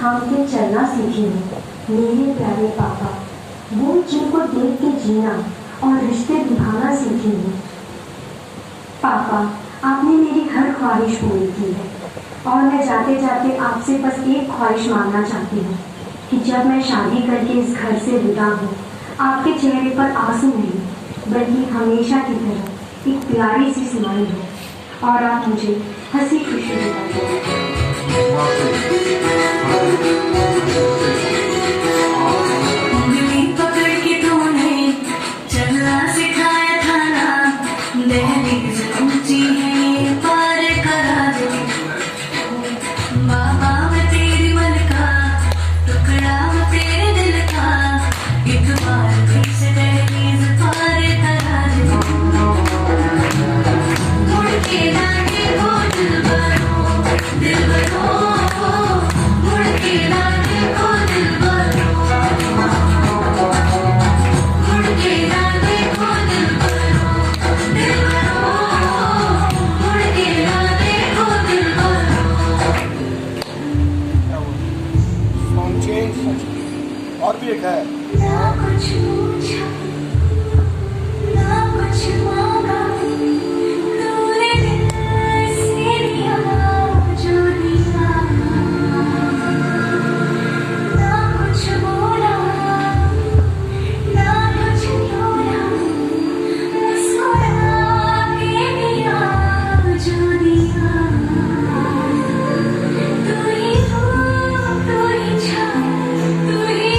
थाम के चलना सीखी हूँ मेरे प्यारे पापा, वो जिनको देख के जीना और रिश्ते निभाना सीखी हूँ। पापा, आपने मेरी हर ख्वाहिश पूरी की है और मैं जाते जाते आपसे बस एक ख्वाहिश मांगना चाहती हूँ कि जब मैं शादी करके इस घर से विदा हूँ, आपके चेहरे पर आंसू नहीं बल्कि हमेशा की तरह एक प्यारी सी स्माइल हो और आप मुझे हंसी खुशी दिखाएं। और भी एक है ना कुछ पूछा, ना कुछ मांगा, तूने दिल से दिया जो दिया। ना कुछ बोला, ना कुछ बोला, मुस्कुरा के दिया जो दिया। तू ही हो, तू ही छा, तू ही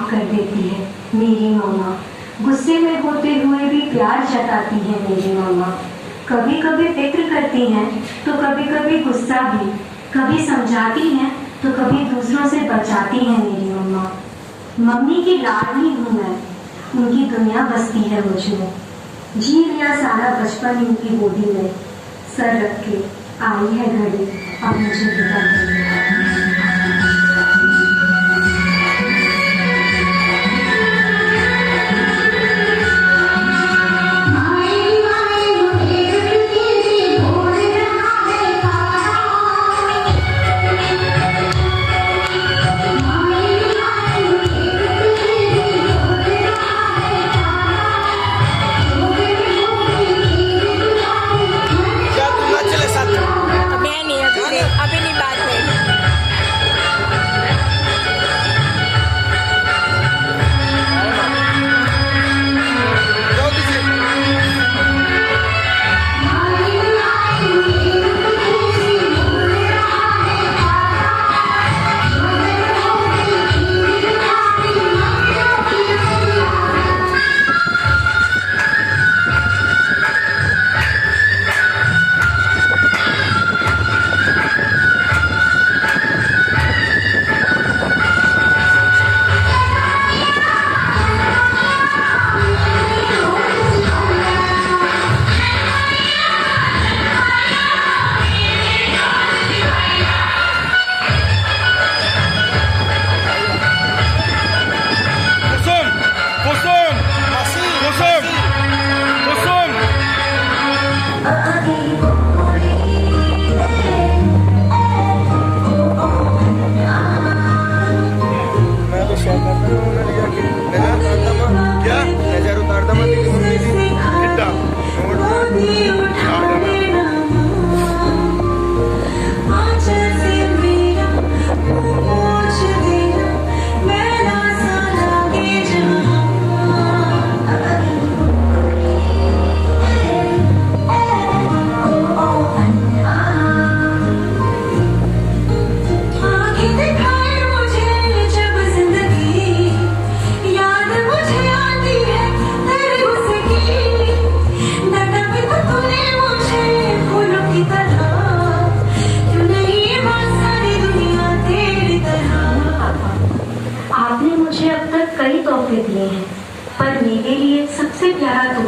कर देती है मेरी मामा, गुस्से में होते हुए भी प्यार जताती है मेरी मामा। कभी कभी फिक्र करती हैं तो कभी कभी गुस्सा भी, कभी समझाती हैं तो कभी दूसरों से बचाती है मेरी मम्मा। मम्मी की लाडली हूँ मैं, उनकी दुनिया बसती है मुझ में। जी लिया सारा बचपन इनकी गोदी में, सर रख के आई है घड़ी अब मुझे विदा करनी। अभी नहीं बात नहीं।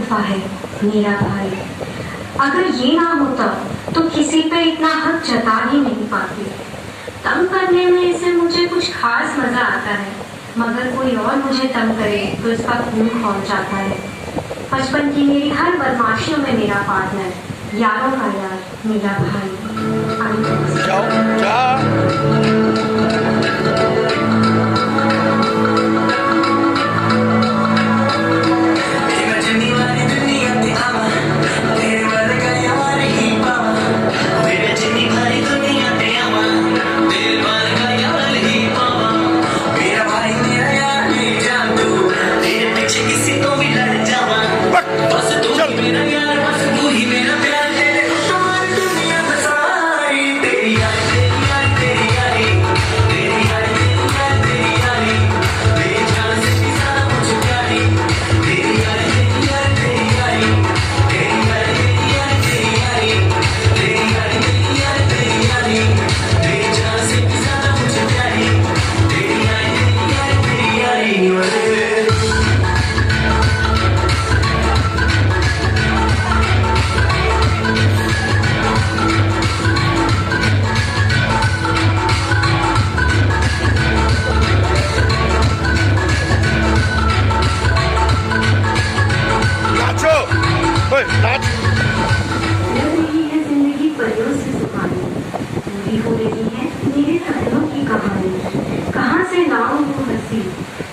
फूफा है, मेरा भाई। अगर ये ना होता तो किसी पे इतना हक जता ही नहीं पाती। तंग करने में इसे मुझे कुछ खास मजा आता है, मगर कोई और मुझे तंग करे तो इसका खून खौल जाता है। बचपन की मेरी हर बदमाशियों में मेरा पार्टनर, यारों का यार, मेरा भाई। जाओ जा।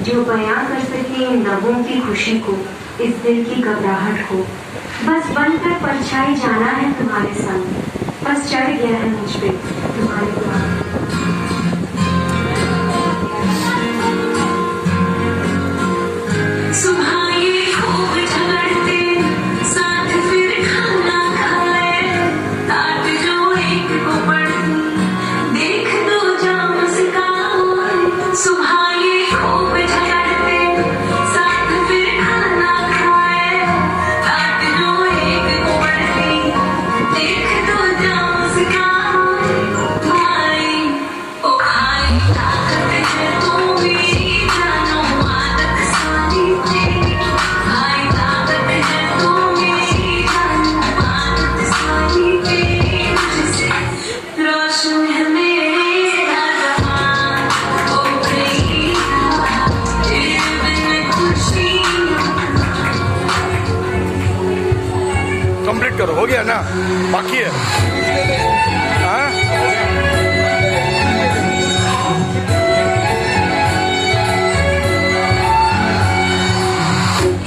जो बयां कर सके इन लबों की खुशी को, इस दिल की घबराहट को। बस बनकर परछाई जाना है तुम्हारे संग, बस चढ़ गया है मुझ पे तुम्हारे प्यार। कंप्लीट करो, हो गया ना, बाकी है। हाँ?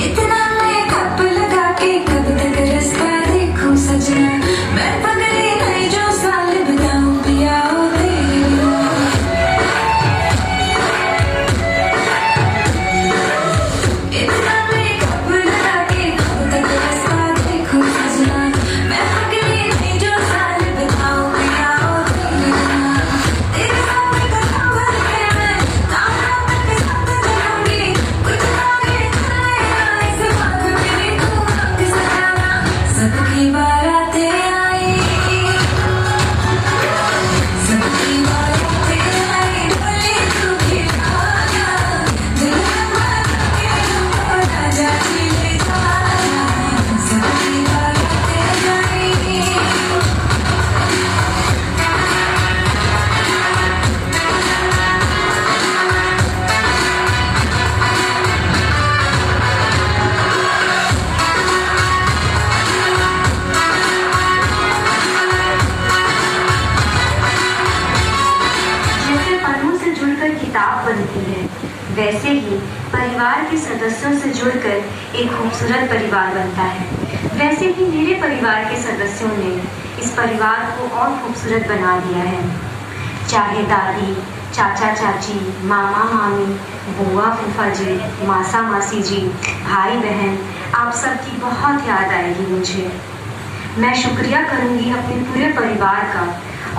इतना मेकअप लगा के कब तक रास्ता देखूं सजना, मैं पगली नहीं जो साल बताऊं पिया ओ तेरी। इतना मेकअप लगा के कब तक रास्ता देखूं सजना, मैं पगली नहीं जो साल बताऊं पिया ओ तेरी। तेरे सामने कदम भर के मैं कामना करके साथ चलूंगी, कुछ आगे चले इस बात मेरी तू रंग सजाना। सबकी बारातें आई, सबकी बारातें आई, बोली तू भी आजा, दिल में मर के तू राजा जी ले जाना। सबकी बारातें आई। जैसे पन्नों से जुड़कर किताब बनती है, वैसे ही परिवार के सदस्यों से जुड़कर एक खूबसूरत परिवार बनता है। वैसे ही मेरे परिवार के सदस्यों ने इस परिवार को और खूबसूरत बना दिया है। चाहे दादी, चाचा चाची, मामा मामी, बुआ फूफा जी, मासा मासी जी, भाई बहन, आप सबकी बहुत याद आएगी मुझे। मैं शुक्रिया करूंगी अपने पूरे परिवार का,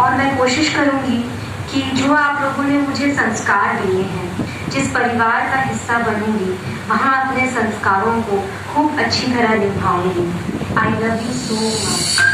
और मैं कोशिश करूंगी कि जो आप लोगों ने मुझे संस्कार दिए हैं, जिस परिवार का हिस्सा बनूंगी, वहाँ अपने संस्कारों को खूब अच्छी तरह निभाऊंगी। I love you so much.